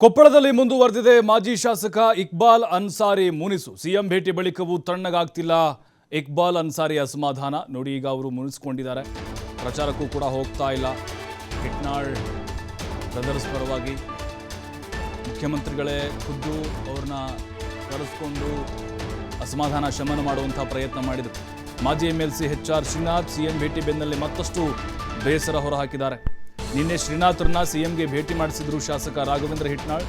ಕೊಪ್ಪಳದಲ್ಲಿ ಮುಂದುವರೆದಿದೆ ಮಾಜಿ ಶಾಸಕ ಇಕ್ಬಾಲ್ ಅನ್ಸಾರಿ ಮುನಿಸು. ಸಿಎಂ ಭೇಟಿ ಬಳಿಕವೂ ತಣ್ಣಗಾಗ್ತಿಲ್ಲ ಇಕ್ಬಾಲ್ ಅನ್ಸಾರಿ ಅಸಮಾಧಾನ. ನೋಡಿ, ಈಗ ಅವರು ಮುನಿಸ್ಕೊಂಡಿದ್ದಾರೆ, ಪ್ರಚಾರಕ್ಕೂ ಕೂಡ ಹೋಗ್ತಾ ಇಲ್ಲ. ಹಿಟ್ನಾಳ್ ಬ್ರದರ್ಸ್ ಪರವಾಗಿ ಮುಖ್ಯಮಂತ್ರಿಗಳೇ ಖುದ್ದು ಅವ್ರನ್ನ ಕರೆಸ್ಕೊಂಡು ಅಸಮಾಧಾನ ಶಮನ ಮಾಡುವಂಥ ಪ್ರಯತ್ನ ಮಾಡಿದರು. ಮಾಜಿ MLC HR ಶ್ರೀನಾಥ್ ಸಿಎಂ ಭೇಟಿ ಬೆನ್ನಲ್ಲೇ ಮತ್ತಷ್ಟು ಬೇಸರ ಹೊರಹಾಕಿದ್ದಾರೆ. ನಿನ್ನೆ ಶ್ರೀನಾಥ್ರನ್ನ ಸಿಎಂಗೆ ಭೇಟಿ ಮಾಡಿಸಿದ್ರು ಶಾಸಕ ರಾಘವೇಂದ್ರ ಹಿಟ್ನಾಳ್.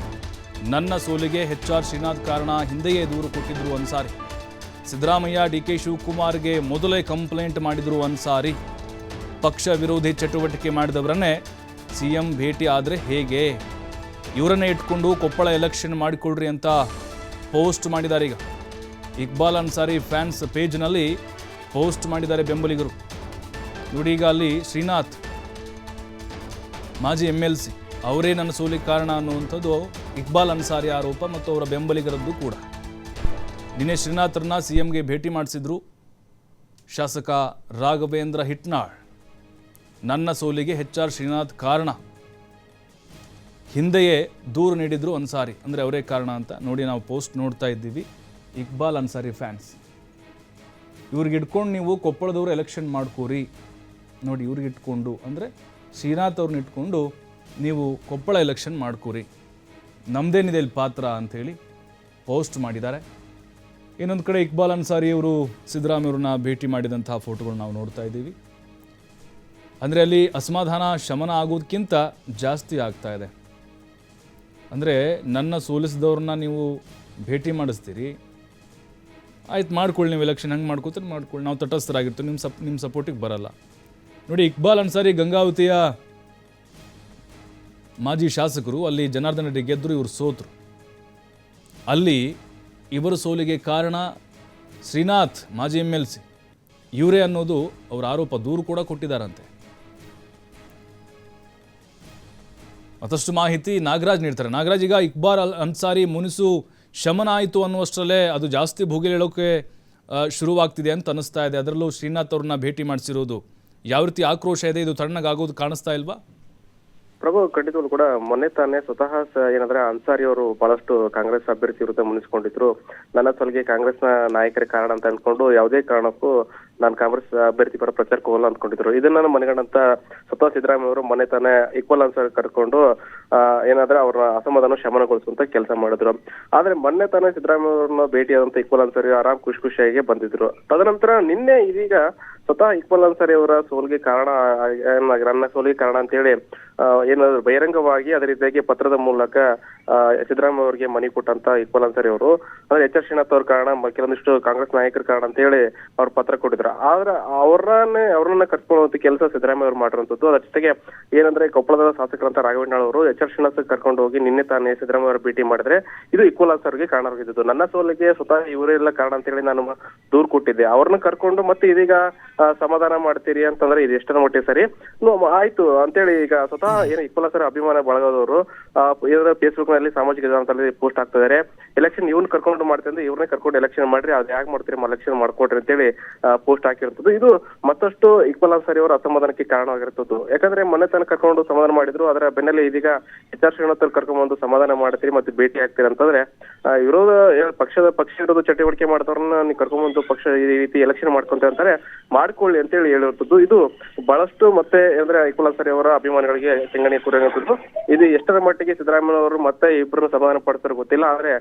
ನನ್ನ ಸೋಲಿಗೆ HR ಶ್ರೀನಾಥ್ ಕಾರಣ, ಹಿಂದೆಯೇ ದೂರು ಕೊಟ್ಟಿದ್ರು ಅನ್ಸಾರಿ. ಸಿದ್ದರಾಮಯ್ಯ DK ಶಿವಕುಮಾರ್ಗೆ ಮೊದಲೇ ಕಂಪ್ಲೇಂಟ್ ಮಾಡಿದ್ರು ಅನ್ಸಾರಿ. ಪಕ್ಷ ವಿರೋಧಿ ಚಟುವಟಿಕೆ ಮಾಡಿದವರನ್ನೇ ಸಿಎಂ ಭೇಟಿ ಆದರೆ ಹೇಗೆ, ಇವರನ್ನೇ ಇಟ್ಕೊಂಡು ಕೊಪ್ಪಳ ಎಲೆಕ್ಷನ್ ಮಾಡಿಕೊಡ್ರಿ ಅಂತ ಪೋಸ್ಟ್ ಮಾಡಿದ್ದಾರೆ. ಈಗ ಇಕ್ಬಾಲ್ ಅನ್ಸಾರಿ ಫ್ಯಾನ್ಸ್ ಪೇಜ್ನಲ್ಲಿ ಪೋಸ್ಟ್ ಮಾಡಿದ್ದಾರೆ ಬೆಂಬಲಿಗರು. ನೋಡಿ, ಈಗ ಅಲ್ಲಿ ಶ್ರೀನಾಥ್ ಮಾಜಿ MLC ಅವರೇ ನನ್ನ ಸೋಲಿಗೆ ಕಾರಣ ಅನ್ನುವಂಥದ್ದು ಇಕ್ಬಾಲ್ ಅನ್ಸಾರಿ ಆರೋಪ ಮತ್ತು ಅವರ ಬೆಂಬಲಿಗರದ್ದು ಕೂಡ. ನಿನ್ನೆ ಶ್ರೀನಾಥ್ರನ್ನ ಸಿಎಂಗೆ ಭೇಟಿ ಮಾಡಿಸಿದ್ರು ಶಾಸಕ ರಾಘವೇಂದ್ರ ಹಿಟ್ನಾಳ್. ನನ್ನ ಸೋಲಿಗೆ HR ಶ್ರೀನಾಥ್ ಕಾರಣ, ಹಿಂದೆಯೇ ದೂರು ನೀಡಿದ್ರು ಅನ್ಸಾರಿ, ಅಂದರೆ ಅವರೇ ಕಾರಣ ಅಂತ. ನೋಡಿ, ನಾವು ಪೋಸ್ಟ್ ನೋಡ್ತಾ ಇದ್ದೀವಿ. ಇಕ್ಬಾಲ್ ಅನ್ಸಾರಿ ಫ್ಯಾನ್ಸ್, ಇವ್ರಿಗೆ ಇಟ್ಕೊಂಡು ನೀವು ಕೊಪ್ಪಳದವರು ಎಲೆಕ್ಷನ್ ಮಾಡ್ಕೋರಿ. ನೋಡಿ, ಇವ್ರಿಗೆ ಇಟ್ಕೊಂಡು ಅಂದರೆ ಶ್ರೀನಾಥ್ ಅವ್ರನ್ನ ಇಟ್ಕೊಂಡು ನೀವು ಕೊಪ್ಪಳ ಎಲೆಕ್ಷನ್ ಮಾಡ್ಕೋರಿ, ನಮ್ಮದೇನಿದೆ ಇಲ್ಲಿ ಪಾತ್ರ ಅಂಥೇಳಿ ಪೋಸ್ಟ್ ಮಾಡಿದ್ದಾರೆ. ಇನ್ನೊಂದು ಕಡೆ ಇಕ್ಬಾಲ್ ಅನ್ಸಾರಿ ಅವರು ಸಿದ್ದರಾಮಯ್ಯವ್ರನ್ನ ಭೇಟಿ ಮಾಡಿದಂತಹ ಫೋಟೋಗಳು ನಾವು ನೋಡ್ತಾ ಇದ್ದೀವಿ. ಅಂದರೆ ಅಲ್ಲಿ ಅಸಮಾಧಾನ ಶಮನ ಆಗೋದಕ್ಕಿಂತ ಜಾಸ್ತಿ ಆಗ್ತಾ ಇದೆ. ಅಂದರೆ ನನ್ನ ಸೋಲಿಸಿದವ್ರನ್ನ ನೀವು ಭೇಟಿ ಮಾಡಿಸ್ತೀರಿ, ಆಯ್ತು ಮಾಡ್ಕೊಳ್ಳಿ, ನೀವು ಎಲೆಕ್ಷನ್ ಹಂಗೆ ಮಾಡ್ಕೋತೀರಿ ಮಾಡ್ಕೊಳ್ಳಿ, ನಾವು ತಟಸ್ಥರಾಗಿರ್ತೀವಿ, ನಿಮ್ಮ ಸಪೋರ್ಟಿಗೆ ಬರಲ್ಲ. ನೋಡಿ, ಇಕ್ಬಾಲ್ ಅನ್ಸಾರಿ ಗಂಗಾವತಿಯ ಮಾಜಿ ಶಾಸಕರು. ಅಲ್ಲಿ ಜನಾರ್ದನ್ ರೆಡ್ಡಿ ಗೆದ್ದರು, ಇವರು ಸೋತರು. ಅಲ್ಲಿ ಇವರ ಸೋಲಿಗೆ ಕಾರಣ ಶ್ರೀನಾಥ್ ಮಾಜಿ MLC ಇವರೇ ಅನ್ನೋದು ಅವರ ಆರೋಪ. ದೂರು ಕೂಡ ಕೊಟ್ಟಿದ್ದಾರಂತೆ. ಮತ್ತಷ್ಟು ಮಾಹಿತಿ ನಾಗರಾಜ್ ನೀಡ್ತಾರೆ. ನಾಗರಾಜ್, ಈಗ ಇಕ್ಬಾಲ್ ಅನ್ಸಾರಿ ಮುನಿಸು ಶಮನ ಆಯಿತು ಅನ್ನುವಷ್ಟರಲ್ಲೇ ಅದು ಜಾಸ್ತಿ ಭುಗಿಲೇಳೋಕೆ ಶುರುವಾಗ್ತಿದೆ ಅಂತ ಅನ್ನಿಸ್ತಾ ಇದೆ. ಅದರಲ್ಲೂ ಶ್ರೀನಾಥ್ ಅವ್ರನ್ನ ಭೇಟಿ ಮಾಡಿಸಿರೋದು ಯಾವ ರೀತಿ ಆಕ್ರೋಶ ಇದೆ, ಇದು ತಣ್ಣಗಾಗೋದು ಕಾಣಿಸ್ತಾ ಇಲ್ವಾ? ಪ್ರಭು, ಖಂಡಿತವಾಗ್ಲೂ ಕೂಡ ಮೊನ್ನೆ ತಾನೇ ಸ್ವತಃ ಏನಂದ್ರೆ ಅನ್ಸಾರಿ ಅವರು ಬಹಳಷ್ಟು ಕಾಂಗ್ರೆಸ್ ಅಭ್ಯರ್ಥಿ ವಿರುದ್ಧ ಮುನಿಸ್ಕೊಂಡಿದ್ರು. ನನ್ನ ಸೋಲಿಗೆ ಕಾಂಗ್ರೆಸ್ನ ನಾಯಕರೇ ಕಾರಣ ಅಂತ ಅನ್ಕೊಂಡು ಯಾವುದೇ ಕಾರಣಕ್ಕೂ ನಾನು ಕಾಂಗ್ರೆಸ್ ಅಭ್ಯರ್ಥಿ ಪರ ಪ್ರಚಾರಕ್ಕೆ ಹೋಗಲ್ಲ ಅಂದ್ಕೊಂಡಿದ್ರು. ಇದನ್ನ ಮನೆಗಂಡಂತ ಸ್ವತಃ ಸಿದ್ದರಾಮಯ್ಯ ಅವರು ಮೊನ್ನೆ ತಾನೇ ಇಕ್ಬಾಲ್ ಅನ್ಸಾರಿ ಕರ್ಕೊಂಡು ಏನಾದ್ರೆ ಅವರ ಅಸಮಾಧಾನ ಶಮನಗೊಳಿಸುವಂತ ಕೆಲಸ ಮಾಡಿದ್ರು. ಆದ್ರೆ ಮೊನ್ನೆ ತಾನೇ ಸಿದ್ದರಾಮಯ್ಯ ಅವ್ರನ್ನ ಭೇಟಿಯಾದಂತ ಇಕ್ಬಾಲ್ ಅನ್ಸಾರಿ ಆರಾಮ್ ಖುಷಿಯಾಗಿ ಬಂದಿದ್ರು. ತದನಂತರ ನಿನ್ನೆ ಇದೀಗ ಸ್ವತಃ ಇಕ್ಬಾಲ್ ಅನ್ಸಾರಿ ಅವರ ಸೋಲಿಗೆ ಕಾರಣ, ನನ್ನ ಸೋಲಿಗೆ ಕಾರಣ ಅಂತ ಹೇಳಿ ಏನಾದ್ರು ಬಹಿರಂಗವಾಗಿ ಅದೇ ರೀತಿಯಾಗಿ ಪತ್ರದ ಮೂಲಕ ಸಿದ್ದರಾಮಯ್ಯ ಅವರಿಗೆ ಮನಿ ಕೊಟ್ಟಂತ ಇಕ್ಬಾಲ್ ಅನ್ಸಾರಿ ಅವರು, ಅಂದ್ರೆ HR ಶ್ರೀನಾಥ್ ಅವ್ರ ಕಾರಣ, ಕೆಲವೊಂದಿಷ್ಟು ಕಾಂಗ್ರೆಸ್ ನಾಯಕರ ಕಾರಣ ಅಂತ ಹೇಳಿ ಅವ್ರು ಪತ್ರ ಕೊಟ್ಟಿದ್ರು. ಆದ್ರೆ ಅವ್ರನ್ನ ಕರ್ಕೊಳ್ಳುವಂತ ಕೆಲಸ ಸಿದ್ದರಾಮಯ್ಯ ಅವ್ರು ಮಾಡಿರುವಂತದ್ದು. ಅದ್ರ ಜೊತೆಗೆ ಏನಂದ್ರೆ ಕೊಪ್ಪಳದ ಶಾಸಕರಂತ ರಾಘವೇಂದ್ರ ಅವರು HR ಶ್ರೀನಾಥ್ ಕರ್ಕೊಂಡು ಹೋಗಿ ನಿನ್ನೆ ತಾನೇ ಸಿದ್ದರಾಮಯ್ಯ ಅವರು ಭೇಟಿ ಮಾಡಿದ್ರೆ ಇದು ಇಕ್ಬಾಲ್ ಅನ್ಸಾರಿಗೆ ಕಾರಣವಾಗಿದ್ದು. ನನ್ನ ಸೋಲಿಗೆ ಸ್ವತಃ ಇವರೆಲ್ಲ ಕಾರಣ ಅಂತ ಹೇಳಿ ನಾನು ದೂರು ಕೊಟ್ಟಿದ್ದೆ, ಅವ್ರನ್ನ ಕರ್ಕೊಂಡು ಮತ್ತೆ ಇದೀಗ ಸಮಾಧಾನ ಮಾಡ್ತೀರಿ ಅಂತಂದ್ರೆ ಇದು ಎಷ್ಟರ ಮಟ್ಟಿಗೆ ಸರಿ ಆಯ್ತು ಅಂತೇಳಿ ಈಗ ಸ್ವತಃ ಏನು ಇಕ್ಬಾಲ್ ಅನ್ಸಾರಿ ಅಭಿಮಾನ ಬಳಗದವರು ಫೇಸ್ಬುಕ್ ನಲ್ಲಿ ಸಾಮಾಜಿಕ ಜಾಲತಾಣದಲ್ಲಿ ಪೋಸ್ಟ್ ಆಗ್ತಿದ್ದಾರೆ. ಎಲೆಕ್ಷನ್ ಇವ್ನ ಕರ್ಕೊಂಡು ಮಾಡ್ತಾರೆ, ಇವ್ರನ್ನೇ ಕರ್ಕೊಂಡು ಎಲೆಕ್ಷನ್ ಮಾಡ್ರಿ, ಅದ್ ಯಾಕೆ ಮಾಡ್ತೀರಿ, ಎಲೆಕ್ಷನ್ ಮಾಡ್ಕೊಡ್ರಿ ಅಂತೇಳಿ ಪೋಸ್ಟ್ ಹಾಕಿರ್ತದ್ದು. ಇದು ಮತ್ತಷ್ಟು ಇಕ್ಬಾಲ್ ಅನ್ಸಾರಿ ಅವರ ಅಸಮಾಧಾನಕ್ಕೆ ಕಾರಣವಾಗಿರ್ತದ್ದು. ಯಾಕಂದ್ರೆ ಮೊನ್ನೆ ತನಕ ಕರ್ಕೊಂಡು ಸಮಾಧಾನ ಮಾಡಿದ್ರು, ಅದರ ಬೆನ್ನಲ್ಲೇ ಇದೀಗ HR ಶ್ರೀನಾಥ್ ಕರ್ಕೊಂಡ್ಬಂದು ಸಮಾಧಾನ ಮಾಡ್ತೀರಿ ಮತ್ತೆ ಭೇಟಿ ಆಗ್ತೀರಿ ಅಂತಂದ್ರೆ ವಿರೋಧ ಪಕ್ಷ ವಿರೋಧ ಚಟುವಟಿಕೆ ಮಾಡಿದವ್ರನ್ನ ನೀವು ಕರ್ಕೊಂಡ್ಬಂದು ಪಕ್ಷ ಈ ರೀತಿ ಎಲೆಕ್ಷನ್ ಮಾಡ್ಕೊಂತ ಅಂತಾರೆ, ಮಾಡ್ಕೊಳ್ಳಿ ಅಂತೇಳಿ ಹೇಳಿರ್ತದ್ದು. ಇದು ಬಹಳಷ್ಟು ಮತ್ತೆ ಅಂದ್ರೆ ಇಕ್ಬಾಲ್ ಅನ್ಸಾರಿ ಅವರ ಅಭಿಮಾನಿಗಳಿಗೆ ತೆಂಗಣಿ ಕೂರಿರುವಂತದ್ದು. ಇದು ಎಷ್ಟರ ಮಟ್ಟಿಗೆ ಸಿದ್ದರಾಮಯ್ಯ ಅವರು ಮತ್ತೆ ಇಬ್ಬರನ್ನು ಸಮಾಧಾನ ಪಡಿಸ್ತಾರೋ ಗೊತ್ತಿಲ್ಲ. ಆದ್ರೆ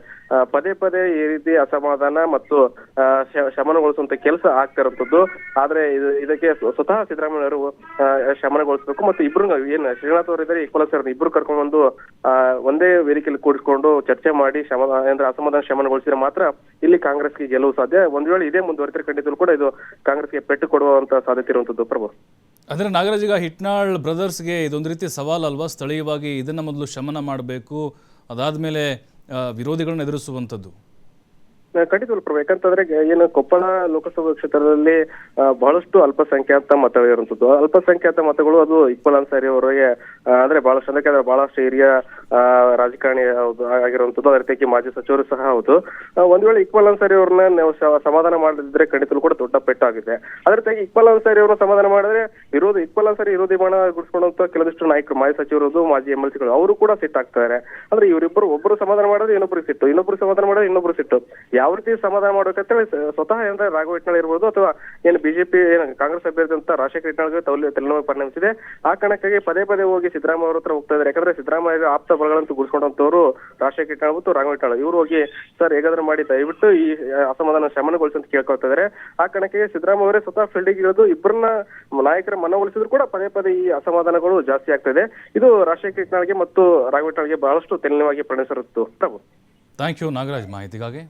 ಪದೇ ಈ ರೀತಿ ಅಸಮಾಧಾನ ಮತ್ತು ಶಮನಗೊಳಿಸುವಂತ ಕೆಲಸ ಆಗ್ತಾ ಇರುವಂತದ್ದು. ಆದ್ರೆ ಇದಕ್ಕೆ ಸ್ವತಃ ಸಿದ್ದರಾಮಯ್ಯ ಅವರು ಶಮನಗೊಳಿಸಬೇಕು. ಮತ್ತೆ ಇಬ್ರು ಏನ್ ಶ್ರೀನಾಥ್ ಅವರು ಇದ್ದಾರೆ, ಇಕ್ಬಾಲ್ ಅನ್ಸಾರಿ ಇಬ್ರು ಕರ್ಕೊಂಡ್ಬಂದು ಒಂದೇ ವೇದಿಕೆಯಲ್ಲಿ ಕೂಡಿಸ್ಕೊಂಡು ಚರ್ಚೆ ಮಾಡಿ ಅಸಮಾಧಾನ ಶಮನಗೊಳಿಸಿದ್ರೆ ಮಾತ್ರ ಇಲ್ಲಿ ಕಾಂಗ್ರೆಸ್ಗೆ ಗೆಲುವು ಸಾಧ್ಯ. ಒಂದ್ ವೇಳೆ ಇದೇ ಮುಂದುವರಿದ್ರೆ ಖಂಡಿತಲೂ ಕೂಡ ಇದು ಕಾಂಗ್ರೆಸ್ಗೆ ಪೆಟ್ಟು ಕೊಡುವಂತ ಸಾಧ್ಯತೆ ಇರುವಂತದ್ದು. ಪ್ರಭು, ಅಂದರೆ ನಾಗರಾಜ್, ಈಗ ಹಿಟ್ನಾಳ್ ಬ್ರದರ್ಸ್ಗೆ ಇದೊಂದು ರೀತಿ ಸವಾಲ್ ಅಲ್ವಾ? ಸ್ಥಳೀಯವಾಗಿ ಇದನ್ನು ಮೊದಲು ಶಮನ ಮಾಡಬೇಕು, ಅದಾದಮೇಲೆ ವಿರೋಧಿಗಳನ್ನ ಎದುರಿಸುವಂಥದ್ದು. ಖಂಡಿತವಲ್ಲ ಪ್ರಭು, ಯಾಕಂತಂದ್ರೆ ಏನು ಕೊಪ್ಪಳ ಲೋಕಸಭಾ ಕ್ಷೇತ್ರದಲ್ಲಿ ಬಹಳಷ್ಟು ಅಲ್ಪಸಂಖ್ಯಾತ ಮತಗಳಿರುವಂತದ್ದು. ಅಲ್ಪಸಂಖ್ಯಾತ ಮತಗಳು ಅದು ಇಕ್ಬಾಲ್ ಅನ್ಸಾರಿ ಅವರಿಗೆ ಅಂದ್ರೆ ಬಹಳಷ್ಟು ಬಹಳಷ್ಟು ಹಿರಿಯ ರಾಜಕಾರಣಿ ಆಗಿರುವಂತದ್ದು, ಅದೇ ರೀತಿಯಾಗಿ ಮಾಜಿ ಸಚಿವರು ಸಹ ಹೌದು. ಒಂದ್ ವೇಳೆ ಇಕ್ಬಾಲ್ ಅನ್ಸಾರಿ ಅವ್ರನ್ನ ನೀವು ಸಮಾಧಾನ ಮಾಡದಿದ್ರೆ ಖಂಡಿತಲು ಕೂಡ ದೊಡ್ಡ ಪೆಟ್ಟಾಗಿದೆ. ಅದೇ ರೀತಿಯಾಗಿ ಇಕ್ಬಾಲ್ ಅನ್ಸಾರಿ ಅವ್ರನ್ನ ಸಮಾಧಾನ ಮಾಡಿದ್ರೆ ಇಕ್ಬಾಲ್ ಅನ್ಸಾರಿ ವಿರೋಧಿ ಬಾಣ ಗುಡಿಸ್ಕೊಂಡಂತ ಕೆಲವಷ್ಟು ನಾಯಕರು, ಮಾಜಿ ಸಚಿವರು, ಮಾಜಿ MLCಗಳು ಅವರು ಕೂಡ ಸಿಟ್ಟಾಗ್ತಾರೆ. ಅಂದ್ರೆ ಇವರಿಬ್ಬರು ಒಬ್ಬರು ಸಮಾಧಾನ ಮಾಡೋದು ಇನ್ನೊಬ್ರಿಗೆ ಸಿಟ್ಟು, ಇನ್ನೊಬ್ರು ಸಮಾಧಾನ ಮಾಡೋದು ಇನ್ನೊಬ್ರು ಸಿಟ್ಟು. ಯಾವ ರೀತಿ ಸಮಾಧಾನ ಮಾಡ್ಬೇಕಂತೇಳಿ ಸ್ವತಃ ಅಂದ್ರೆ ರಾಘವ ಹಿಟ್ನಾಳ್ ಇರ್ಬೋದು ಅಥವಾ ಏನು ಬಿಜೆಪಿ ಕಾಂಗ್ರೆಸ್ ಅಭ್ಯರ್ಥಿ ಅಂತ ರಾಜಶೇಖರ ಹಿಟ್ನಾಳ್ಗೆ ತಲೆನೋವು ಪರಿಣಮಿಸಿದೆ. ಆ ಕಾರಣಕ್ಕಾಗಿ ಪದೇ ಪದೇ ಹೋಗಿ ಸಿದ್ದರಾಮಯ್ಯ ಅವ್ರ ಹತ್ರ ಹೋಗ್ತಾ ಇದ್ದಾರೆ. ಯಾಕಂದ್ರೆ ಸಿದ್ದರಾಮಯ್ಯ ಆಪ್ತ ಬಲಗಳಂತೂ ಗುಡಿಸ್ಕೊಂಡಂತವ್ರು ರಾಜಶೇಖರ ಹಿಟ್ನಾಳ್ ಮತ್ತು ರಾಘವ ಹಿಟ್ನಾಳ್. ಇವ್ರು ಹೋಗಿ ಸರ್ ಹೇಗಾದ್ರೂ ಮಾಡಿ ದಯವಿಟ್ಟು ಈ ಅಸಮಾಧಾನ ಶಮನಗೊಳಿಸಿ ಅಂತ ಕೇಳ್ಕೊಳ್ತಾ ಇದ್ದಾರೆ. ಆ ಕಾರಣಕ್ಕಾಗಿ ಸಿದ್ದರಾಮಯ್ಯ ಅವರೇ ಸ್ವತಃ ಫೀಲ್ಡಿಗೆ ಇರೋದು, ಇಬ್ಬರನ್ನ ನಾಯಕರ ಮನವೊಲಿಸಿದ್ರು ಕೂಡ ಪದೇ ಪದೇ ಈ ಅಸಮಾಧಾನಗಳು ಜಾಸ್ತಿ ಆಗ್ತಾ ಇದೆ. ಇದು ರಾಜಶೇಖರ ಹಿಟ್ನಾಳ್ಗೆ ಮತ್ತು ರಾಘವ ಹಿಟ್ನಾಳ್ಗೆ ಬಹಳಷ್ಟು ತಲೆನೋವಾಗಿ ಪರಿಣಮಿಸಿರುತ್ತು. ಥ್ಯಾಂಕ್ ಯು ನಾಗರಾಜ್ ಮಾಹಿತಿಗಾಗಿ.